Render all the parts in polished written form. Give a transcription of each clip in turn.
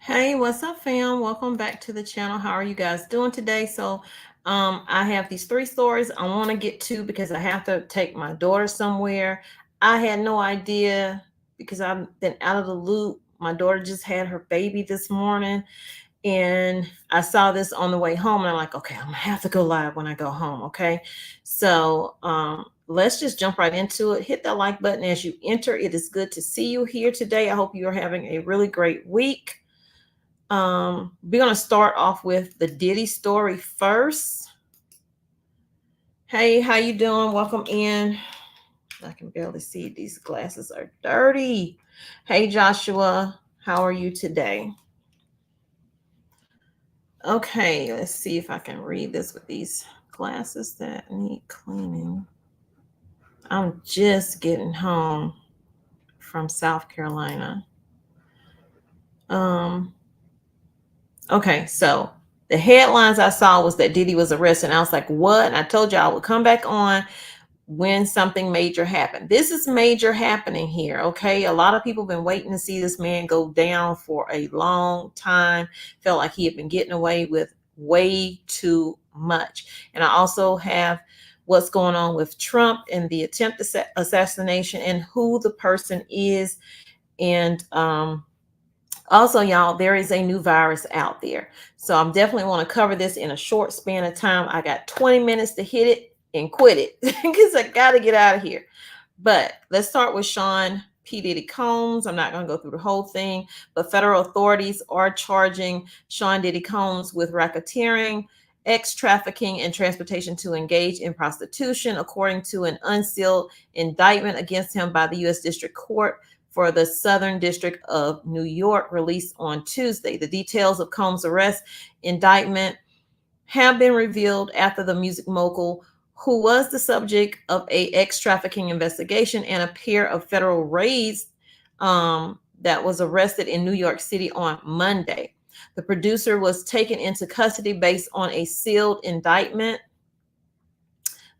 Hey, what's up, fam? Welcome back to the channel. How are you guys doing today? I have these three stories I want to get to because I have to take my daughter somewhere. I had no idea because I've been out of the loop. My daughter just had her baby this morning, and I saw this on the way home, and I'm like, okay, I'm gonna have to go live when I go home. Okay, let's just jump right into it. Hit that like button as you enter. It is good to see you here today. I hope you are having a really great week. We're gonna start off with the Diddy story first. Hey, how you doing? Welcome in. I can barely see. These glasses are dirty. Hey, Joshua, how are you today? Okay, let's see if I can read this with these glasses that need cleaning. I'm just getting home from South Carolina. Um, okay, so the headlines I saw was that Diddy was arrested. And I was like, what? And I told you I would come back on when something major happened. This is major happening here, okay? A lot of people have been waiting to see this man go down for a long time. Felt like he had been getting away with way too much. And I also have what's going on with Trump and the attempt assassination and who the person is. And also, y'all, there is a new virus out there. So I'm definitely want to cover this in a short span of time. I got 20 minutes to hit it and quit it because I got to get out of here. But let's start with Sean P. Diddy Combs. I'm not going to go through the whole thing, but federal authorities are charging Sean Diddy Combs with racketeering, trafficking, and transportation to engage in prostitution, according to an unsealed indictment against him by the U.S. District Court for the Southern District of New York, released on Tuesday. The details of Combs' arrest indictment have been revealed after the music mogul, who was the subject of a trafficking investigation and a pair of federal raids that was arrested in New York City on Monday. The producer was taken into custody based on a sealed indictment.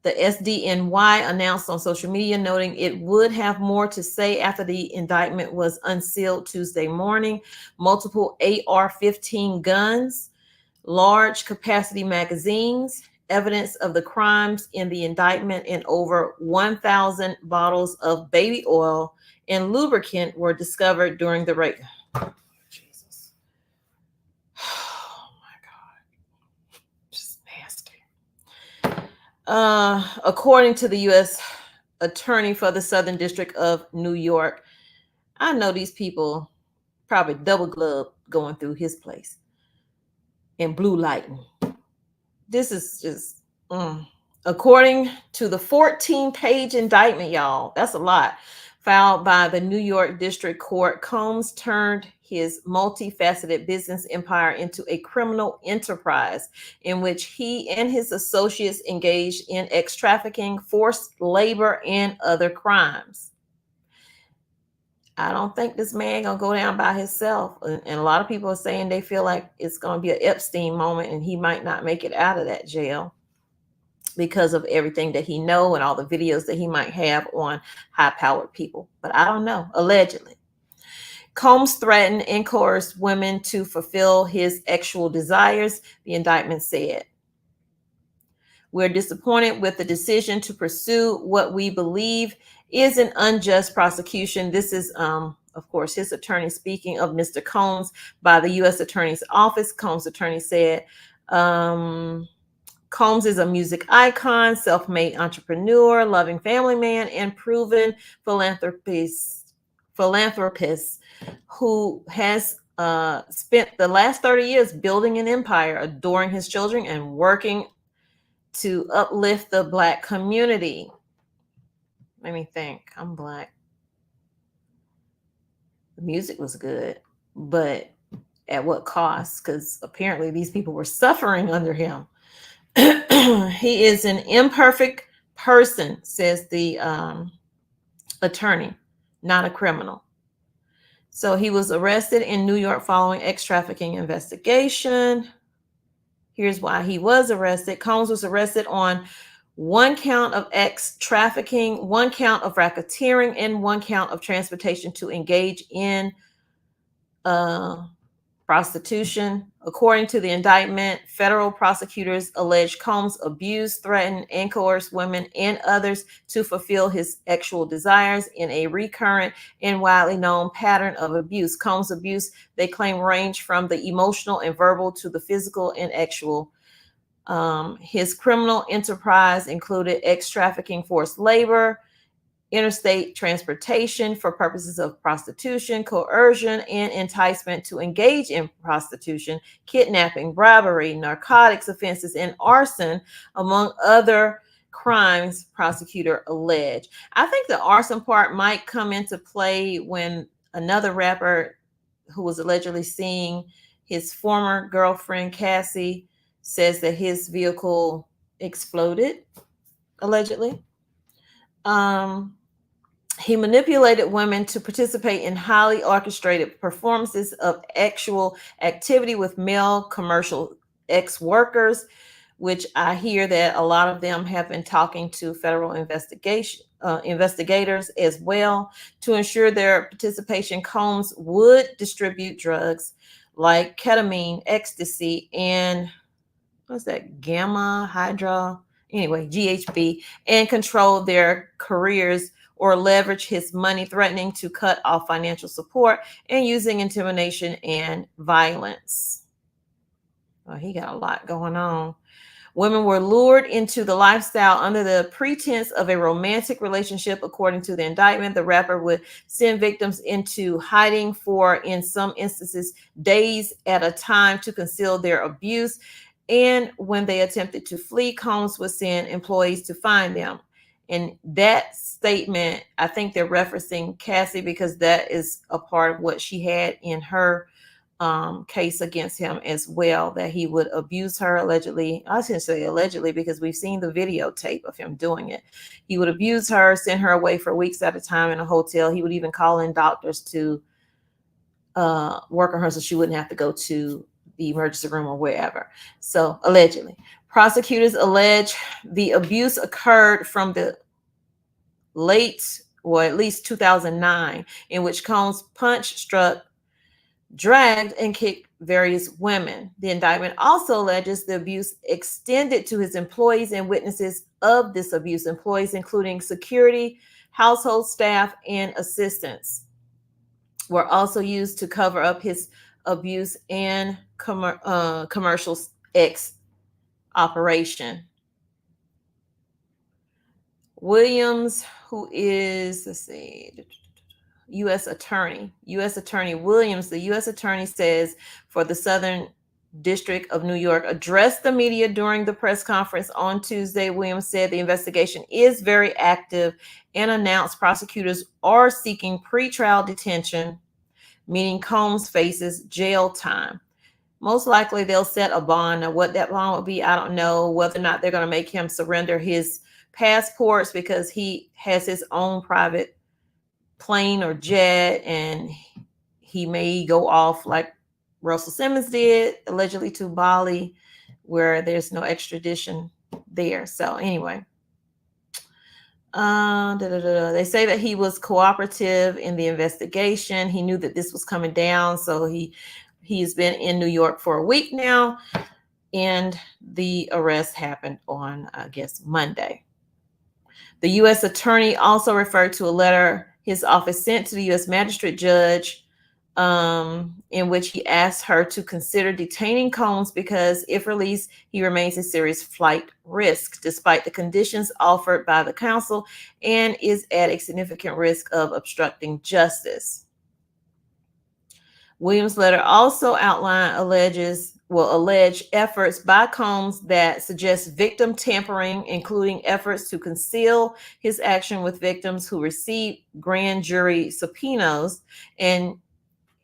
The SDNY announced on social media, noting it would have more to say after the indictment was unsealed Tuesday morning. Multiple AR-15 guns, large capacity magazines, evidence of the crimes in the indictment, and over 1,000 bottles of baby oil and lubricant were discovered during the raid. Jesus. Oh my God. Just nasty. According to the U.S. Attorney for the Southern District of New York, I know these people probably double glove going through his place and blue lighting. This is just, according to the 14-page indictment, y'all, that's a lot, filed by the New York District Court. Combs turned his multifaceted business empire into a criminal enterprise in which he and his associates engaged in trafficking, forced labor, and other crimes. I don't think this man gonna go down by himself. And a lot of people are saying they feel like it's gonna be an Epstein moment and he might not make it out of that jail because of everything that he know and all the videos that he might have on high-powered people. But I don't know, allegedly. Combs threatened and coerced women to fulfill his sexual desires, the indictment said. We're disappointed with the decision to pursue what we believe is an unjust prosecution. This is, of course, his attorney speaking of Mr. Combs by the U.S. Attorney's Office. Combs' attorney said, Combs is a music icon, self-made entrepreneur, loving family man, and proven philanthropist who has spent the last 30 years building an empire, adoring his children, and working to uplift the Black community. Let me think. I'm Black. The music was good, but at what cost? Because apparently these people were suffering under him. He is an imperfect person, says the attorney, not a criminal. So he was arrested in New York following trafficking investigation. Here's why he was arrested. Combs was arrested on one count of trafficking, one count of racketeering, and one count of transportation to engage in Prostitution. According to the indictment, federal prosecutors allege Combs abused, threatened, and coerced women and others to fulfill his sexual desires in a recurrent and widely known pattern of abuse. Combs' abuse, they claim, ranged from the emotional and verbal to the physical and actual. His criminal enterprise included trafficking, forced labor, interstate transportation for purposes of prostitution, coercion, and enticement to engage in prostitution, kidnapping, bribery, narcotics offenses, and arson, among other crimes, prosecutor alleged. I think the arson part might come into play when another rapper who was allegedly seeing his former girlfriend, Cassie, says that his vehicle exploded, allegedly. He manipulated women to participate in highly orchestrated performances of actual activity with male commercial ex-workers, which I hear that a lot of them have been talking to federal investigators as well to ensure their participation. Combs would distribute drugs like ketamine, ecstasy, and what's that, gamma hydra, anyway, GHB, and control their careers or leverage his money, threatening to cut off financial support and using intimidation and violence. Well, he got a lot going on. Women were lured into the lifestyle under the pretense of a romantic relationship. According to the indictment, the rapper would send victims into hiding for, in some instances, days at a time to conceal their abuse. And when they attempted to flee, Combs would send employees to find them. And that statement, I think they're referencing Cassie because that is a part of what she had in her case against him as well, that he would abuse her allegedly. I shouldn't say allegedly because we've seen the videotape of him doing it. He would abuse her, send her away for weeks at a time in a hotel. He would even call in doctors to work on her so she wouldn't have to go to the emergency room or wherever. So allegedly. Prosecutors allege the abuse occurred from the late, or at least 2009, in which Combs punched, struck, dragged, and kicked various women. The indictment also alleges the abuse extended to his employees and witnesses of this abuse, employees including security, household staff, and assistants were also used to cover up his abuse and commercial X operation. Williams, who is, let's see, U.S. Attorney Williams, the U.S. Attorney, says for the Southern District of New York, addressed the media during the press conference on Tuesday. Williams said the investigation is very active and announced prosecutors are seeking pretrial detention, meaning Combs faces jail time. Most likely they'll set a bond. Now, what that bond would be, I don't know. Whether or not they're going to make him surrender his passports because he has his own private plane or jet, and he may go off like Russell Simmons did, allegedly to Bali, where there's no extradition there. So anyway, they say that he was cooperative in the investigation. He knew that this was coming down, so he's been in New York for a week now, and the arrest happened on, I guess, Monday. The U.S. Attorney also referred to a letter his office sent to the U.S. Magistrate Judge in which he asked her to consider detaining Combs because if released, he remains a serious flight risk despite the conditions offered by the counsel and is at a significant risk of obstructing justice. Williams' letter also outlined alleged efforts by Combs that suggest victim tampering, including efforts to conceal his action with victims who received grand jury subpoenas. And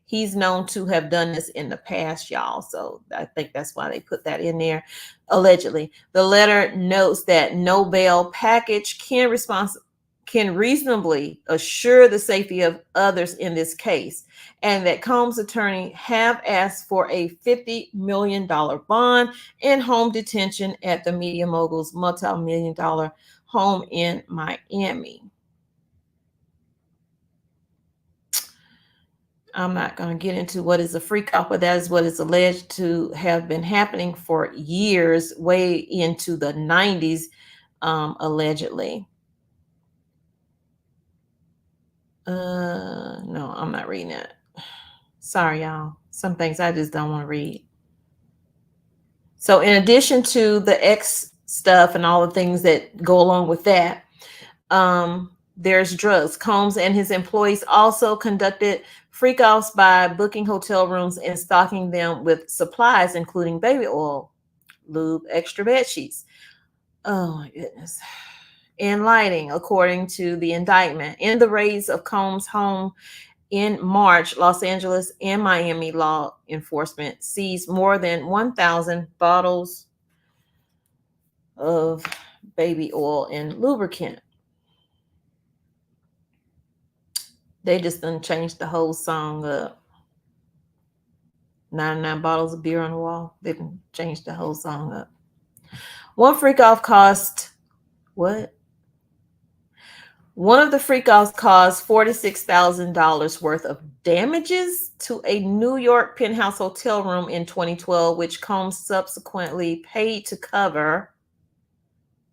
he's known to have done this in the past, y'all. So I think that's why they put that in there, allegedly. The letter notes that no bail package can reasonably assure the safety of others in this case, and that Combs' attorney have asked for a $50 million bond and home detention at the media mogul's multi-million-dollar home in Miami. I'm not going to get into what is a freak off, but that is what is alleged to have been happening for years, way into the 90s, allegedly. No, I'm not reading it. Sorry, y'all. Some things I just don't want to read. So, in addition to the X stuff and all the things that go along with that, there's drugs. Combs and his employees also conducted freak-offs by booking hotel rooms and stocking them with supplies, including baby oil, lube, extra bed sheets. Oh my goodness. And lighting, according to the indictment. In the raids of Combs' home in March, Los Angeles and Miami law enforcement seized more than 1,000 bottles of baby oil and lubricant. They just done changed the whole song up. 99 bottles of beer on the wall. They done changed the whole song up. One freak off cost what? One of the freak offs caused $46,000 worth of damages to a New York penthouse hotel room in 2012, which Combs subsequently paid to cover.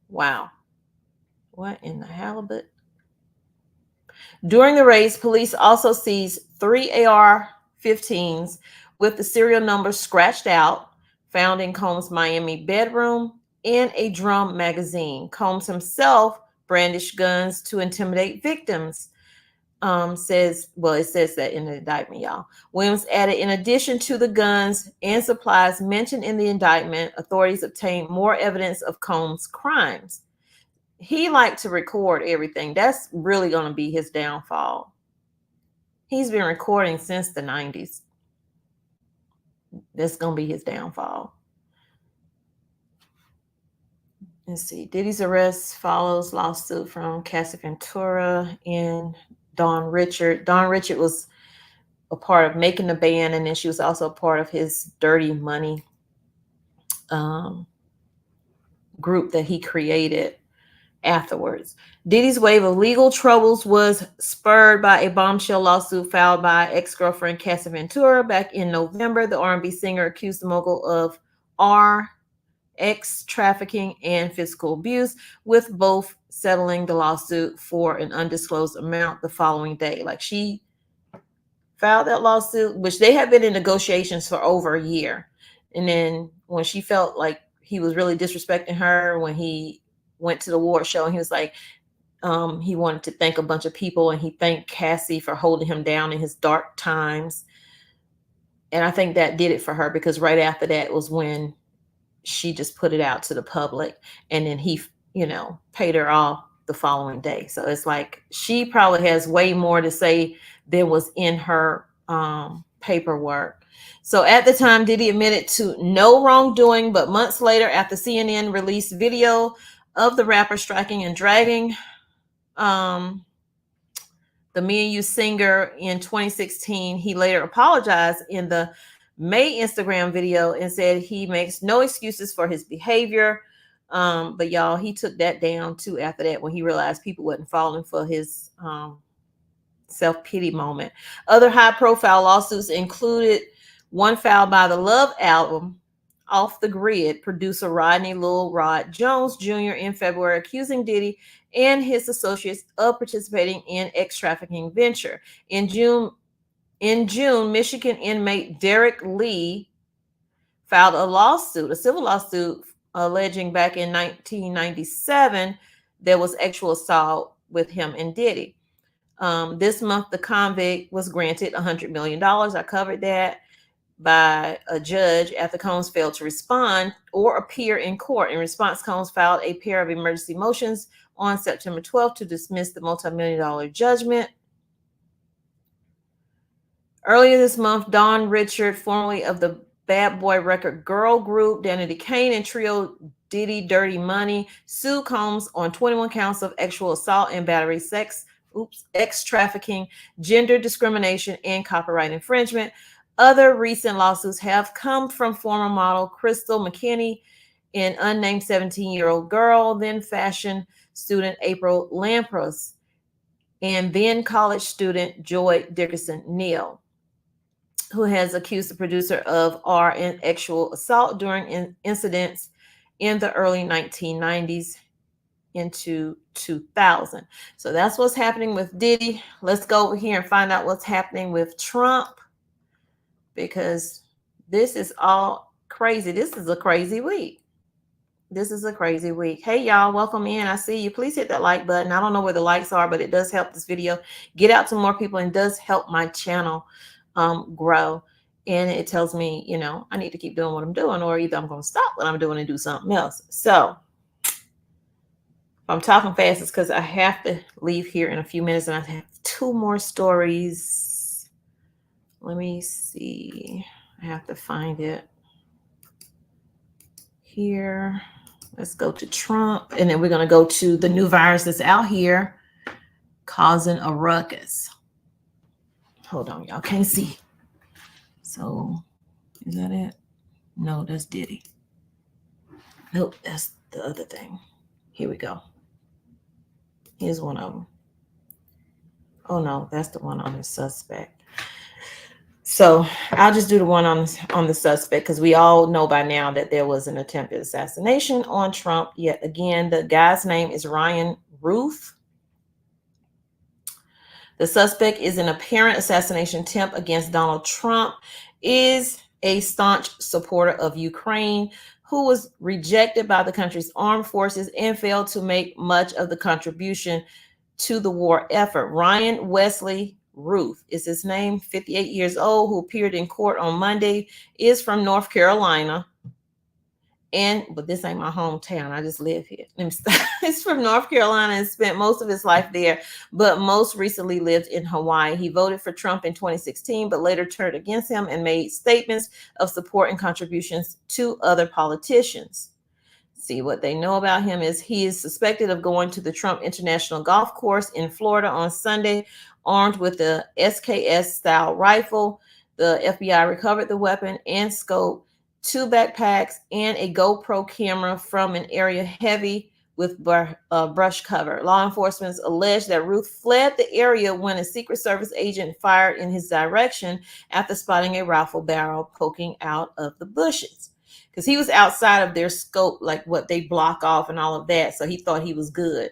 Wow. What in the halibut? During the raids, police also seized 3 AR-15s with the serial numbers scratched out, found in Combs' Miami bedroom, and a drum magazine. Combs himself brandished guns to intimidate victims. It says that in the indictment, y'all. Williams added, in addition to the guns and supplies mentioned in the indictment, authorities obtained more evidence of Combs' crimes. He liked to record everything. That's really going to be his downfall. He's been recording since the 90s. That's going to be his downfall. Let's see. Diddy's arrest follows lawsuit from Cassie Ventura and Dawn Richard. Dawn Richard was a part of making the band, and then she was also a part of his Dirty Money group that he created afterwards. Diddy's wave of legal troubles was spurred by a bombshell lawsuit filed by ex-girlfriend Cassie Ventura back in November. The R&B singer accused the mogul of trafficking and physical abuse, with both settling the lawsuit for an undisclosed amount the following day. Like, she filed that lawsuit, which they had been in negotiations for over a year. And then when she felt like he was really disrespecting her, when he went to the award show and he was like, he wanted to thank a bunch of people, and he thanked Cassie for holding him down in his dark times. And I think that did it for her, because right after that was when she just put it out to the public, and then he, paid her off the following day. So it's like she probably has way more to say than was in her paperwork. So at the time, Diddy admitted to no wrongdoing, but months later, after CNN released video of the rapper striking and dragging the Me and You singer in 2016, he later apologized in the May Instagram video and said he makes no excuses for his behavior. But y'all, he took that down too after that, when he realized people wasn't falling for his self-pity moment. Other high-profile lawsuits included one filed by the Love album Off the Grid producer Rodney Lil Rod Jones Jr. in February, accusing Diddy and his associates of participating in ex-trafficking venture. In June, Michigan inmate Derek Lee filed a civil lawsuit, alleging back in 1997 there was sexual assault with him and Diddy. This month, the convict was granted $100 million. I covered that, by a judge after Combs failed to respond or appear in court. In response, Combs filed a pair of emergency motions on September 12th to dismiss the multi-million-dollar judgment. Earlier this month, Dawn Richard, formerly of the Bad Boy Record Girl Group, Danity Kane, and trio Diddy Dirty Money, sued Combs on 21 counts of sexual assault and battery, sex trafficking, gender discrimination, and copyright infringement. Other recent lawsuits have come from former model Crystal McKinney, an unnamed 17-year-old girl, then fashion student April Lampros, and then college student Joy Dickerson Neal. who has accused the producer of sexual assault during incidents in the early 1990s into 2000. So that's what's happening with Diddy. Let's go over here and find out what's happening with Trump, because this is all crazy. This is a crazy week. This is a crazy week. Hey, y'all, welcome in. I see you. Please hit that like button. I don't know where the likes are, but it does help this video get out to more people and does help my channel grow. And it tells me, you know, I need to keep doing what I'm doing, or either I'm going to stop what I'm doing and do something else. So if I'm talking fast, it's because I have to leave here in a few minutes and I have 2 more stories. Let me see. I have to find it here. Let's go to Trump, and then we're going to go to the new virus that's out here causing a ruckus. Hold on, y'all can't see. So is that it? No, that's Diddy. Nope, that's the other thing. Here we go. Here's one of them. Oh no, that's the one on the suspect. So I'll just do the one on the suspect, because we all know by now that there was an attempted assassination on Trump yet again. The guy's name is Ryan Ruth. The suspect is an apparent assassination attempt against Donald Trump, is a staunch supporter of Ukraine, who was rejected by the country's armed forces and failed to make much of the contribution to the war effort. Ryan Wesley Ruth is his name, 58 years old, who appeared in court on Monday, is from North Carolina. But this ain't my hometown. I just live here. It's from North Carolina and spent most of his life there, but most recently lived in Hawaii. He voted for Trump in 2016, but later turned against him and made statements of support and contributions to other politicians. See, what they know about him is he is suspected of going to the Trump International Golf Course in Florida on Sunday, armed with a SKS-style rifle. The FBI recovered the weapon and scope, 2 backpacks, and a GoPro camera from an area heavy with brush cover. Law enforcement alleged that Ruth fled the area when a Secret Service agent fired in his direction after spotting a rifle barrel poking out of the bushes. Because he was outside of their scope, like what they block off and all of that. So he thought he was good,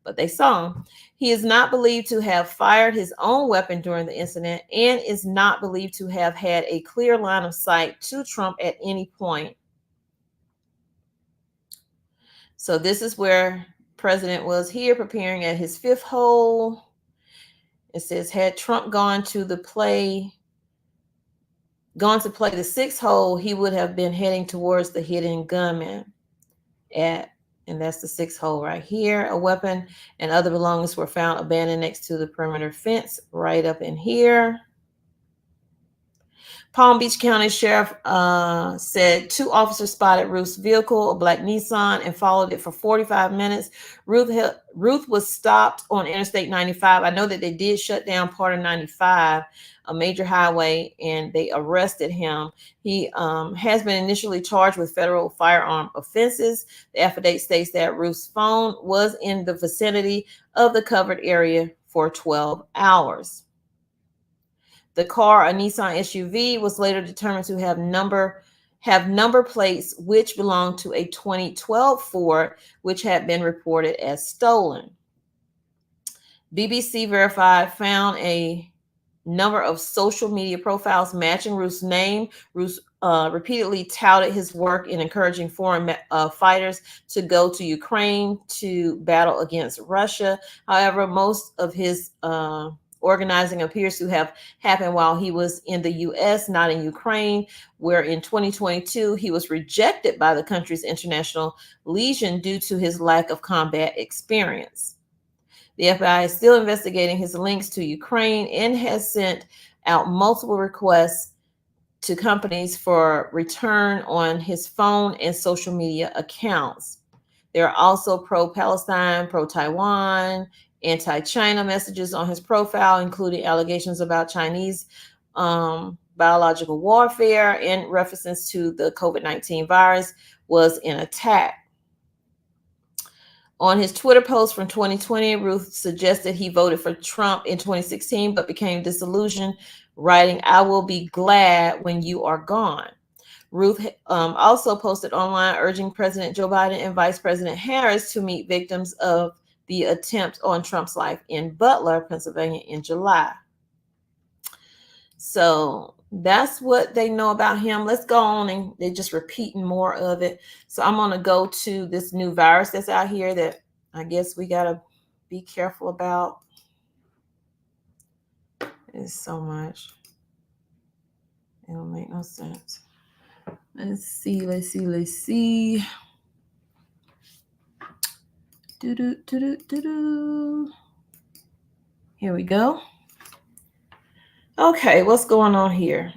but they saw him. He is not believed to have fired his own weapon during the incident and is not believed to have had a clear line of sight to Trump at any point. So this is where President was here preparing at his 5th hole. It says, had Trump gone to play the 6th hole, he would have been heading towards the hidden gunman and that's the 6th hole right here. A weapon and other belongings were found abandoned next to the perimeter fence right up in here. Palm Beach County Sheriff said 2 officers spotted Ruth's vehicle, a black Nissan, and followed it for 45 minutes. Ruth was stopped on Interstate 95. I know that they did shut down part of 95, a major highway, and they arrested him. He has been initially charged with federal firearm offenses. The affidavit states that Ruth's phone was in the vicinity of the covered area for 12 hours. The car, a Nissan SUV, was later determined to have number plates which belonged to a 2012 Ford, which had been reported as stolen. BBC Verified found a number of social media profiles matching Ruth's name. Ruth repeatedly touted his work in encouraging foreign fighters to go to Ukraine to battle against Russia. However, most of his organizing appears to have happened while he was in the U.S., not in Ukraine, where in 2022 he was rejected by the country's international legion due to his lack of combat experience. The FBI is still investigating his links to Ukraine and has sent out multiple requests to companies for return on his phone and social media accounts. There are also pro-Palestine, pro-Taiwan, anti-China messages on his profile, including allegations about Chinese biological warfare and references to the COVID-19 virus was an attack On his Twitter post from 2020, Ruth suggested he voted for Trump in 2016, but became disillusioned, writing, "I will be glad when you are gone." Ruth also posted online urging President Joe Biden and Vice President Harris to meet victims of the attempt on Trump's life in Butler, Pennsylvania in July. So that's what they know about him. Let's go on, and they're just repeating more of it. So I'm going to go to this new virus that's out here that I guess we got to be careful about. It's so much. It don't make no sense. Let's see. Here we go. Okay, what's going on here?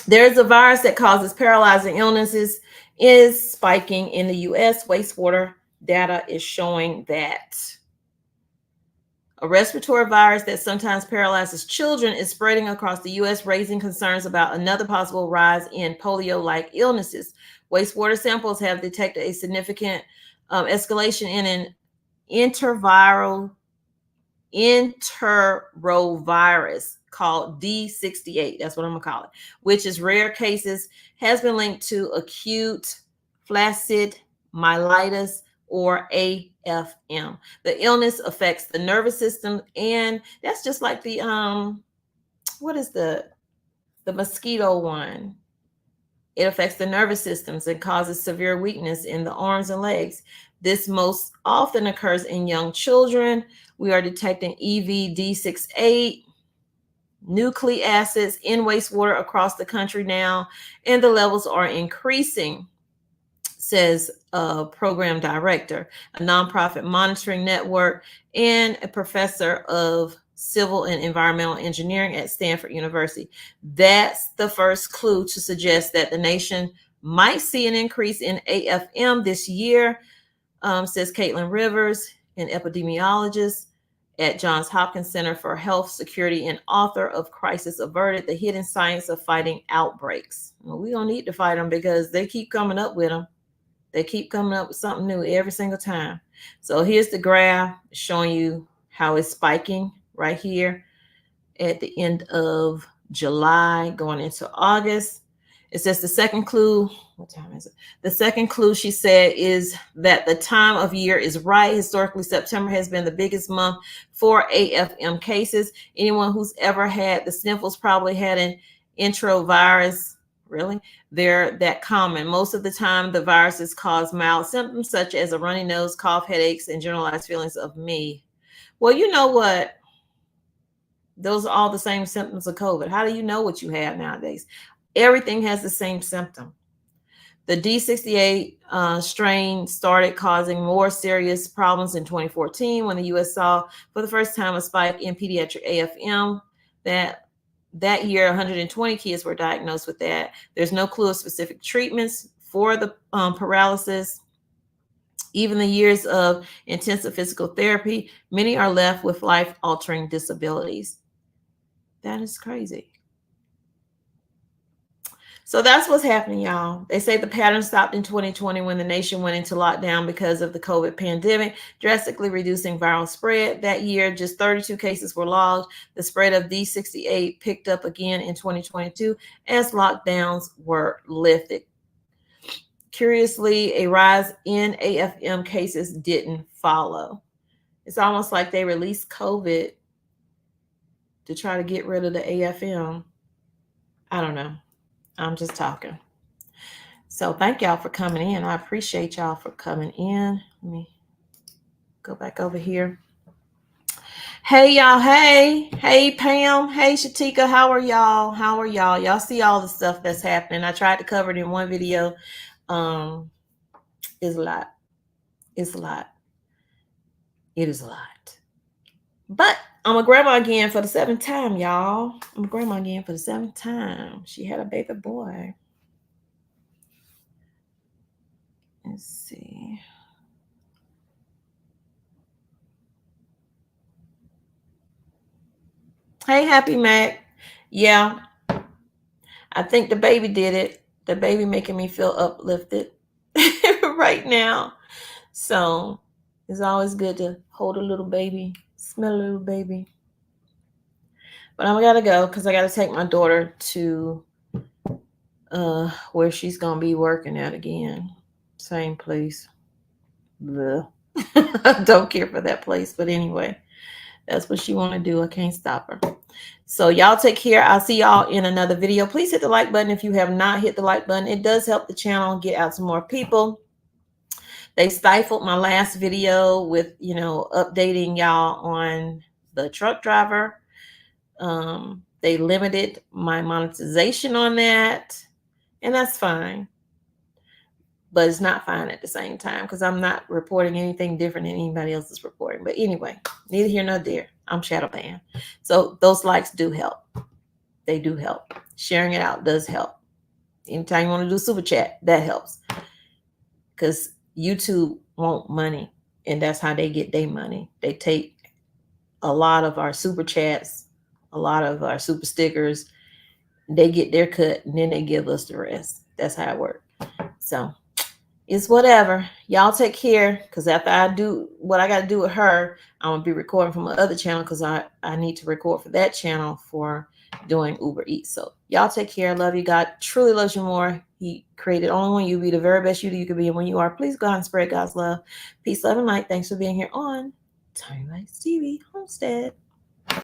There's a virus that causes paralyzing illnesses is spiking in the U.S. Wastewater data is showing that. A respiratory virus that sometimes paralyzes children is spreading across the U.S., raising concerns about another possible rise in polio-like illnesses. Wastewater samples have detected a significant escalation in an enterovirus called D68, that's what I'm gonna call it, which is rare cases, has been linked to acute flaccid myelitis or AFM. The illness affects the nervous system, and that's just like the what is the mosquito one? It affects the nervous systems and causes severe weakness in the arms and legs. This most often occurs in young children. We are detecting EVD68 nucleic acids in wastewater across the country now, and the levels are increasing, says a program director, a nonprofit monitoring network, and a professor of civil and environmental engineering at Stanford University. That's the first clue to suggest that the nation might see an increase in AFM this year, says Caitlin Rivers, an epidemiologist at Johns Hopkins Center for Health Security and author of Crisis Averted, The Hidden Science of Fighting Outbreaks. Well, we don't need to fight them because they keep coming up with them. They keep coming up with something new every single time. So here's the graph showing you how it's spiking right here at the end of July going into August. It says the second clue, what time is it? The second clue, she said, is that the time of year is right. Historically, September has been the biggest month for AFM cases. Anyone who's ever had the sniffles probably had an enterovirus. Really? They're that common. Most of the time, the viruses cause mild symptoms such as a runny nose, cough, headaches, and generalized feelings of me. Well, you know what? Those are all the same symptoms of COVID. How do you know what you have nowadays? Everything has the same symptom. The D68 strain started causing more serious problems in 2014 when the U.S. saw for the first time a spike in pediatric AFM. That year, 120 kids were diagnosed with that. There's no clue of specific treatments for the paralysis. Even the years of intensive physical therapy, many are left with life-altering disabilities. That is crazy. So that's what's happening, y'all. They say the pattern stopped in 2020 when the nation went into lockdown because of the COVID pandemic, drastically reducing viral spread. That year, just 32 cases were logged. The spread of D68 picked up again in 2022 as lockdowns were lifted. Curiously, a rise in AFM cases didn't follow. It's almost like they released COVID to try to get rid of the AFM. I don't know. I'm just talking. So thank y'all for coming in. I appreciate y'all for coming in. Let me go back over here. Hey, y'all. Hey, Pam. Hey, Shatika. How are y'all? Y'all see all the stuff that's happening. I tried to cover it in one video. It's a lot. It is a lot. But I'm a grandma again for the 7th time, y'all. I'm a grandma again for the 7th time. She had a baby boy. Let's see. Hey, Happy Mac. Yeah, I think the baby did it. The baby making me feel uplifted right now. So it's always good to hold a little baby, smell a little baby. But I gotta go because I gotta take my daughter to where she's gonna be working at again. Same place. Bleh. I don't care for that place, but anyway, that's what she want to do. I can't stop her. So y'all take care. I'll see y'all in another video. Please hit the like button if you have not hit the like button. It does help the channel get out to more people. They stifled my last video with, updating y'all on the truck driver. They limited my monetization on that, and that's fine. But it's not fine at the same time because I'm not reporting anything different than anybody else is reporting. But anyway, neither here nor there. I'm shadow banned. So those likes do help. They do help. Sharing it out does help. Anytime you want to do super chat, that helps. Because YouTube want money, and that's how they get their money. They take a lot of our super chats, a lot of our super stickers. They get their cut, and then they give us the rest. That's how it works. So it's whatever. Y'all take care, because after I do what I got to do with her, I'm going to be recording from my other channel because I need to record for that channel for doing Uber Eats. So y'all take care. Love you. God truly loves you more. He created only one you. Be the very best you could be. And when you are, please go out and spread God's love. Peace, love, and light. Thanks for being here on TOMMYBITES TV Homestead.